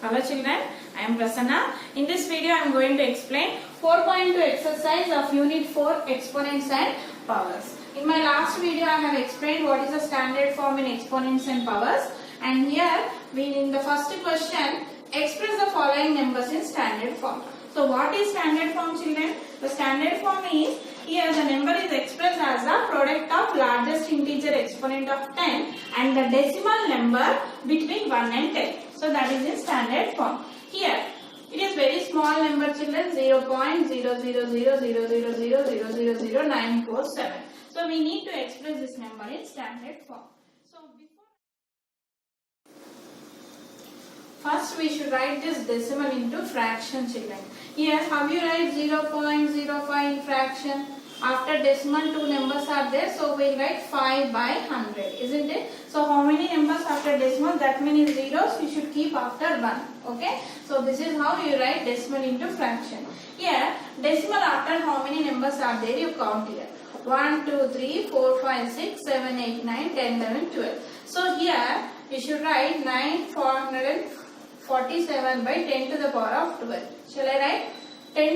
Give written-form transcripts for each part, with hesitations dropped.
Hello children, I am Prasanna. In this video I am going to explain 4.2 exercise of unit 4 exponents and powers. In my last video I have explained what is the standard form in exponents and powers, and here we in the first question express the following numbers in standard form. So what is standard form children? The standard form is, here the number is expressed as the product of largest integer exponent of 10 and the decimal number between 1 and 10. So that is in standard form. Here it is very small number children, 0.0000000000947. So we need to express this number in standard form. So first we should write this decimal into fraction children. Here how you write 0.05 in fraction? After decimal two numbers are there, so we will write 5 by 100, isn't it? So how many numbers after decimal? That means zeros you should keep after 1. Okay? So this is how you write decimal into fraction. Here decimal after how many numbers are there, you count here. 1, 2, 3, 4, 5, 6, 7, 8, 9, 10, 11, 12. So here you should write 947 by 10 to the power of 12. Shall I write? 1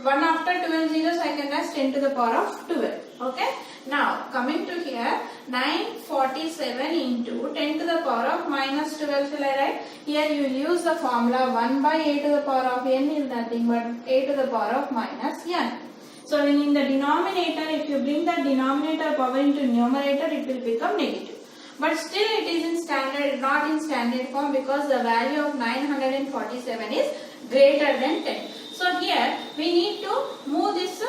after 12 zeros I can write 10 to the power of 12. Okay. Now coming to here, 947 into 10 to the power of minus 12 shall I write? Here you will use the formula 1 by a to the power of n is nothing but a to the power of minus n. So when in the denominator, if you bring the denominator power into numerator, it will become negative. But still it is in standard, not in standard form, because the value of 947 is greater than 10. So here we need to move this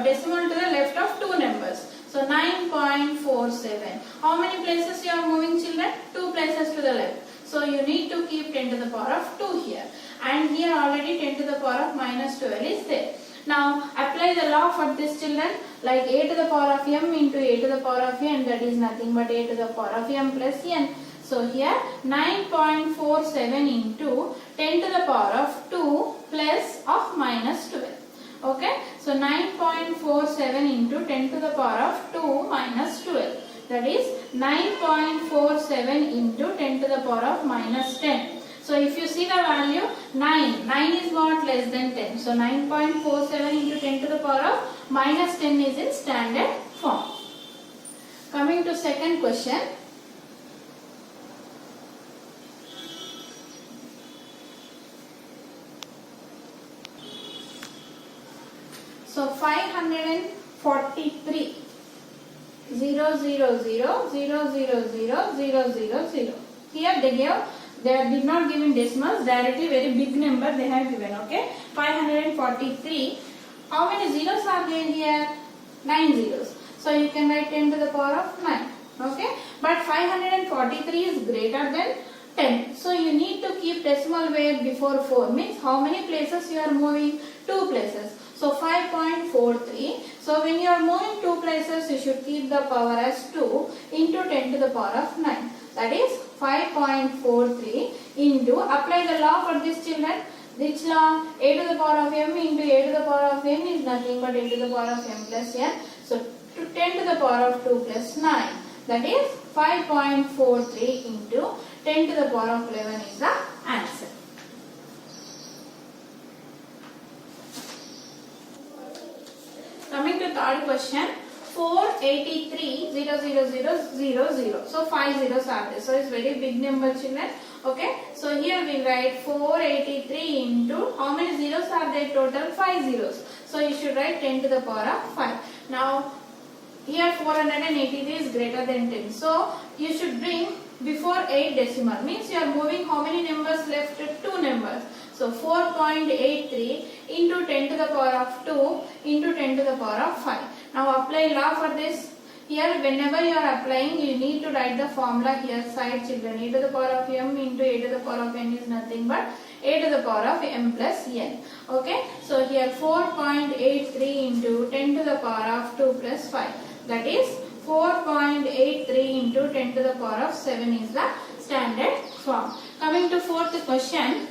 decimal to the left of two numbers. So 9.47. How many places you are moving children? 2 places to the left. So you need to keep 10 to the power of 2 here. And here already 10 to the power of minus 12 is there. Now apply the law for this children, like a to the power of m into a to the power of n, that is nothing but a to the power of m plus n. So here 9.47 into 10 to the power of 2 plus of minus 12. Okay. So 9.47 into 10 to the power of 2 minus 12. That is 9.47 into 10 to the power of minus 10. So if you see the value 9 is not less than 10. So 9.47 into 10 to the power of minus 10 is in standard form. Coming to second question. So 543 000000000. Here they did not give in decimals, directly very big number they have given. Okay, 543. How many zeros are there here? 9 zeros. So you can write 10 to the power of 9. Okay, but 543 is greater than 10. So you need to keep decimal where before 4. Means how many places you are moving? 2 places. So 5.43. So when you are moving 2 places, you should keep the power as 2 into 10 to the power of 9. That is 5.43 into, apply the law for this children. Which law? A to the power of m into a to the power of n is nothing but a to the power of m plus n. So 10 to the power of 2 plus 9. That is 5.43 into 10 to the power of 11 is the answer. Coming to third question, 483 00000. So 5 zeros are there. So it's very big number children. Okay. So here we write 483 into, how many zeros are there total? 5 zeros. So you should write 10 to the power of 5. Now here 483 is greater than 10. So you should bring before 8 decimal. Means you are moving how many numbers left? 2 numbers. So 4.83 into 10 to the power of 2 into 10 to the power of 5. Now apply law for this. Here whenever you are applying, you need to write the formula here side children. A to the power of m into a to the power of n is nothing but a to the power of m plus n. Okay. So here 4.83 into 10 to the power of 2 plus 5. That is 4.83 into 10 to the power of 7 is the standard form. Coming to fourth question.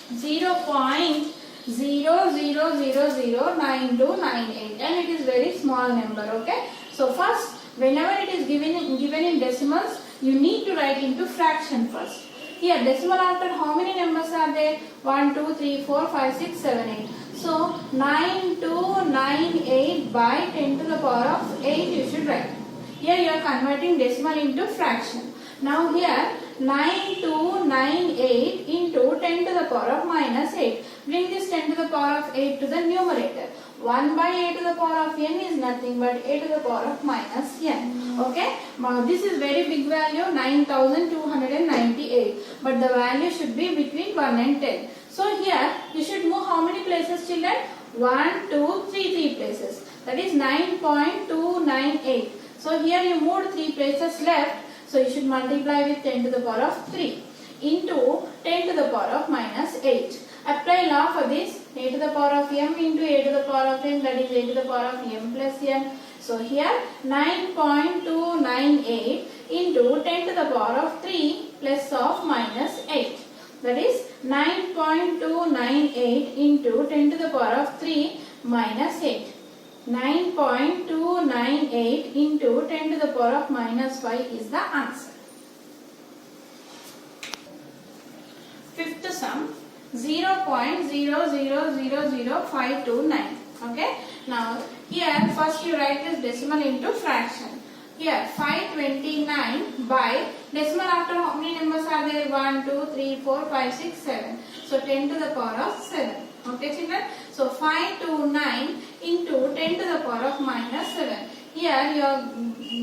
0.00009298, and it is very small number. Okay. So first, whenever it is given in decimals, you need to write into fraction first. here decimal after how many numbers are there? 1, 2, 3, 4, 5, 6, 7, 8. So 9298 by 10 to the power of 8 you should write. Here you are converting decimal into fraction. Now here 9298 into 10 to the power of minus 8. Bring this 10 to the power of 8 to the numerator. 1 by a to the power of n is nothing but a to the power of minus n. Okay. Now this is very big value, 9298. But the value should be between 1 and 10. So here you should move how many places, children? 1, 2, 3 places. That is 9.298. So here you moved 3 places left. So you should multiply with 10 to the power of 3 into 10 to the power of minus 8. Apply law for this. A to the power of m into a to the power of n, that is a to the power of m plus n. So here 9.298 into 10 to the power of 3 plus of minus 8. That is 9.298 into 10 to the power of 3 minus 8. 9.298 into 10 to the power of minus 5 is the answer. Fifth sum, 0.0000529. Okay. Now here first you write this decimal into fraction. Here 529 by decimal after how many numbers are there? 1, 2, 3, 4, 5, 6, 7. So 10 to the power of 7. Okay, children. So 529 into 10 to the power of minus 7. Here you are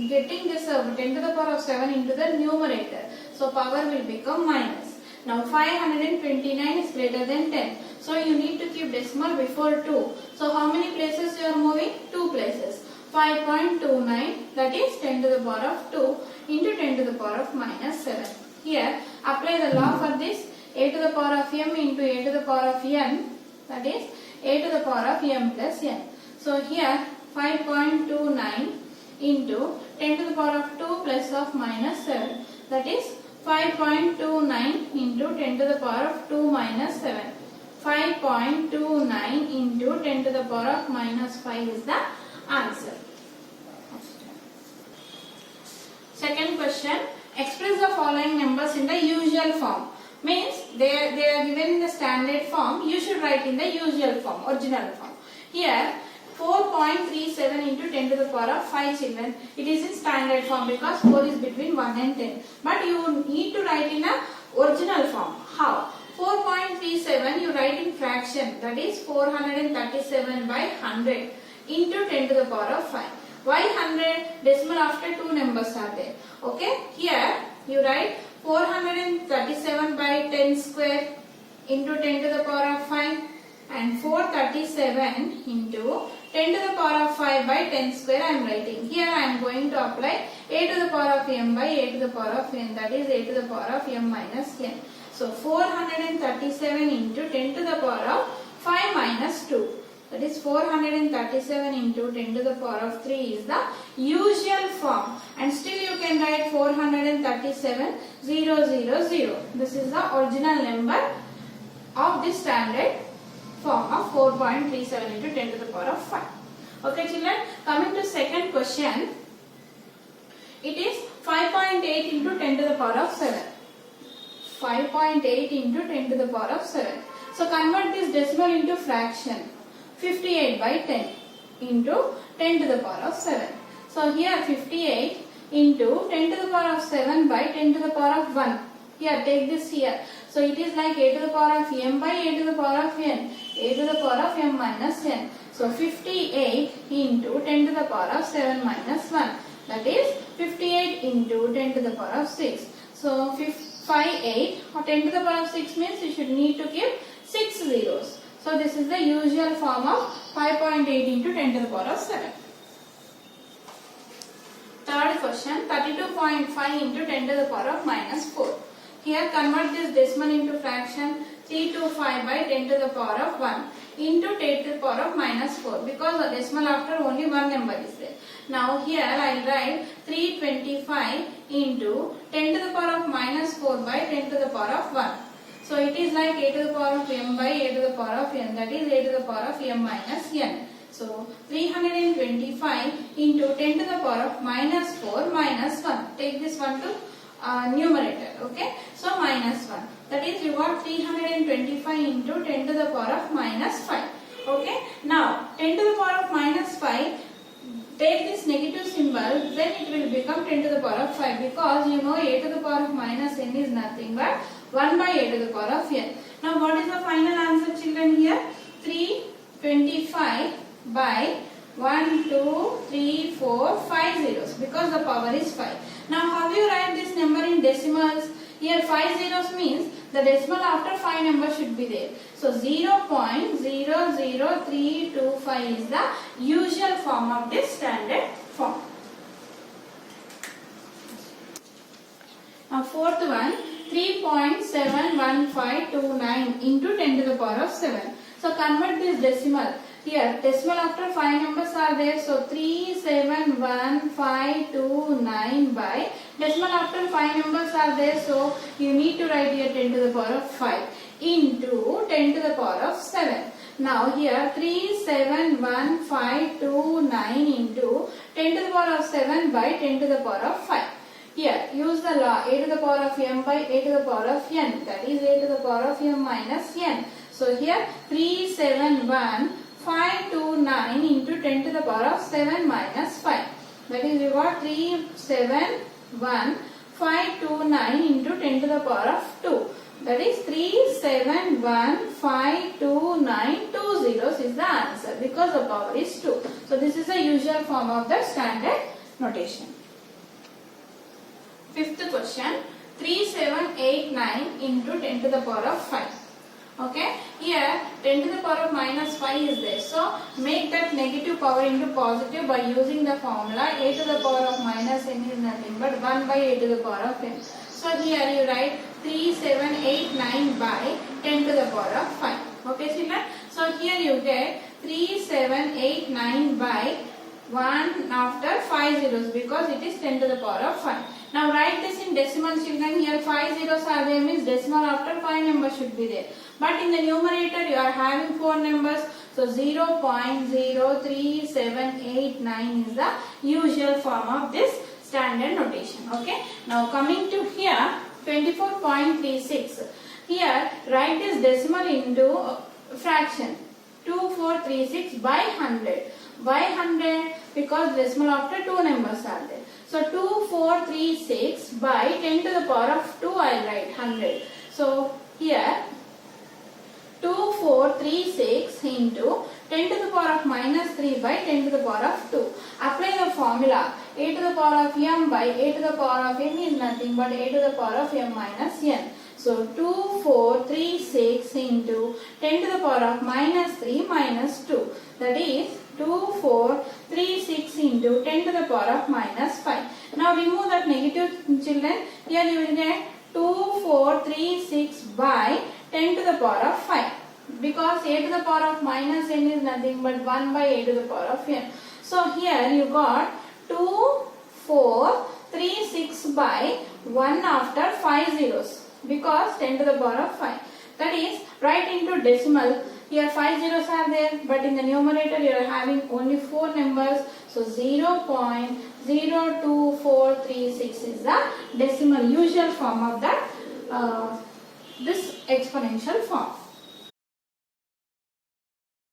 getting this 10 to the power of 7 into the numerator. So power will become minus. Now 529 is greater than 10. So you need to keep decimal before 2. So how many places you are moving? 2 places. 5.29, that is 10 to the power of 2 into 10 to the power of minus 7. Here apply the law for this. A to the power of m into a to the power of n, that is a to the power of m plus n. So here 5.29 into 10 to the power of 2 plus of minus 7, that is 5.29 into 10 to the power of 2 minus 7. 5.29 into 10 to the power of minus 5 is the answer. Second question, express the following numbers in the usual form. Means they are given in the standard form, you should write in the usual form, original form. Here 4.37 into 10 to the power of 5, children. It is in standard form because 4 is between 1 and 10. But you need to write in a original form. How? 4.37 you write in fraction, that is 437 by 100 into 10 to the power of 5. Why 100? Decimal after 2 numbers are there. Okay. Here you write 437 by 10 square into 10 to the power of 5 and 437 into 10 to the power of 5 by 10 square I am writing. Here I am going to apply a to the power of m by a to the power of n, that is a to the power of m minus n. So 437 into 10 to the power of 5 minus 2. That is 437 into 10 to the power of 3 is the usual form. And still you can write 437,000. This is the original number of this standard form of 4.37 into 10 to the power of 5. Okay, children. Coming to second question. It is 5.8 into 10 to the power of 7. 5.8 into 10 to the power of 7. So convert this decimal into fraction. 58 by 10 into 10 to the power of 7. So here 58 into 10 to the power of 7 by 10 to the power of 1. Here take this here. So it is like a to the power of m by a to the power of n. A to the power of m minus n. So 58 into 10 to the power of 7 minus 1. That is 58 into 10 to the power of 6. So 58 or 10 to the power of 6 means you should need to keep 6 zeros. So this is the usual form of 5.8 into 10 to the power of 7. Third question, 32.5 into 10 to the power of minus 4. Here convert this decimal into fraction. 325 by 10 to the power of 1 into 10 to the power of minus 4, because the decimal after only one number is there. Now here I will write 325 into 10 to the power of minus 4 by 10 to the power of 1. So it is like a to the power of m by a to the power of n, that is a to the power of m minus n. So 325 into 10 to the power of minus 4 minus 1. Take this one to numerator. Okay, so minus 1. That is, you got 325 into 10 to the power of minus 5. Okay, now 10 to the power of minus 5, take this negative symbol, then it will become 10 to the power of 5, because you know a to the power of minus n is nothing but 1 by a to the power of n. Now what is the final answer, children? Here 325 by 1, 2, 3, 4, 5 zeros, because the power is 5. Now how you write this number in decimals? Here 5 zeros means the decimal after 5 numbers should be there. So 0.00325 is the usual form of this standard form. Now fourth one, 3.71529 into 10 to the power of 7. So convert this decimal. Here decimal after 5 numbers are there, so 3.71529 by decimal after 5 numbers are there, so you need to write here 10 to the power of 5 into 10 to the power of 7. Now here 3.71529 into 10 to the power of 7 by 10 to the power of 5. Here use the law, a to the power of m by a to the power of n, that is a to the power of m minus n. So here 3.71529 into 10 to the power of 7 minus 5. That is, you got 3.71529 into 10 to the power of 2. That is 3.71529, 2 zeros is the answer, because the power is 2. So this is the usual form of the standard notation. Fifth question, 3789 into 10 to the power of 5. Okay, here 10 to the power of minus 5 is there. So make that negative power into positive by using the formula a to the power of minus n is nothing but 1 by a to the power of n. So here you write 3789 by 10 to the power of 5. Okay, children. So here you get 3789 by 1 after 5 zeros, because it is 10 to the power of 5. Now write this in decimal, children. Here 5 zeros are there, means decimal after 5 numbers should be there. But in the numerator you are having 4 numbers. So 0.03789 is the usual form of this standard notation. Okay. Now coming to here 24.36. Here write this decimal into fraction. 2436 by 100. Why 100? Because decimal after 2 numbers are there. So 2436 by 10 to the power of 2 I will write 100. So here 2436 into 10 to the power of minus 3 by 10 to the power of 2. Apply the formula. A to the power of m by a to the power of n is nothing but a to the power of m minus n. So 2436 into 10 to the power of minus 3 minus 2. That is 2436 into 10 to the power of minus 5. Now remove that negative, children. Here you will get 2436 by 10 to the power of 5. Because a to the power of minus n is nothing but 1 by a to the power of n. So here you got 2436 by 1 after 5 zeros. Because 10 to the power of 5. That is, write into decimal. Here 5 zeros are there, but in the numerator you are having only 4 numbers. So 0.02436 is the decimal usual form of that this exponential form.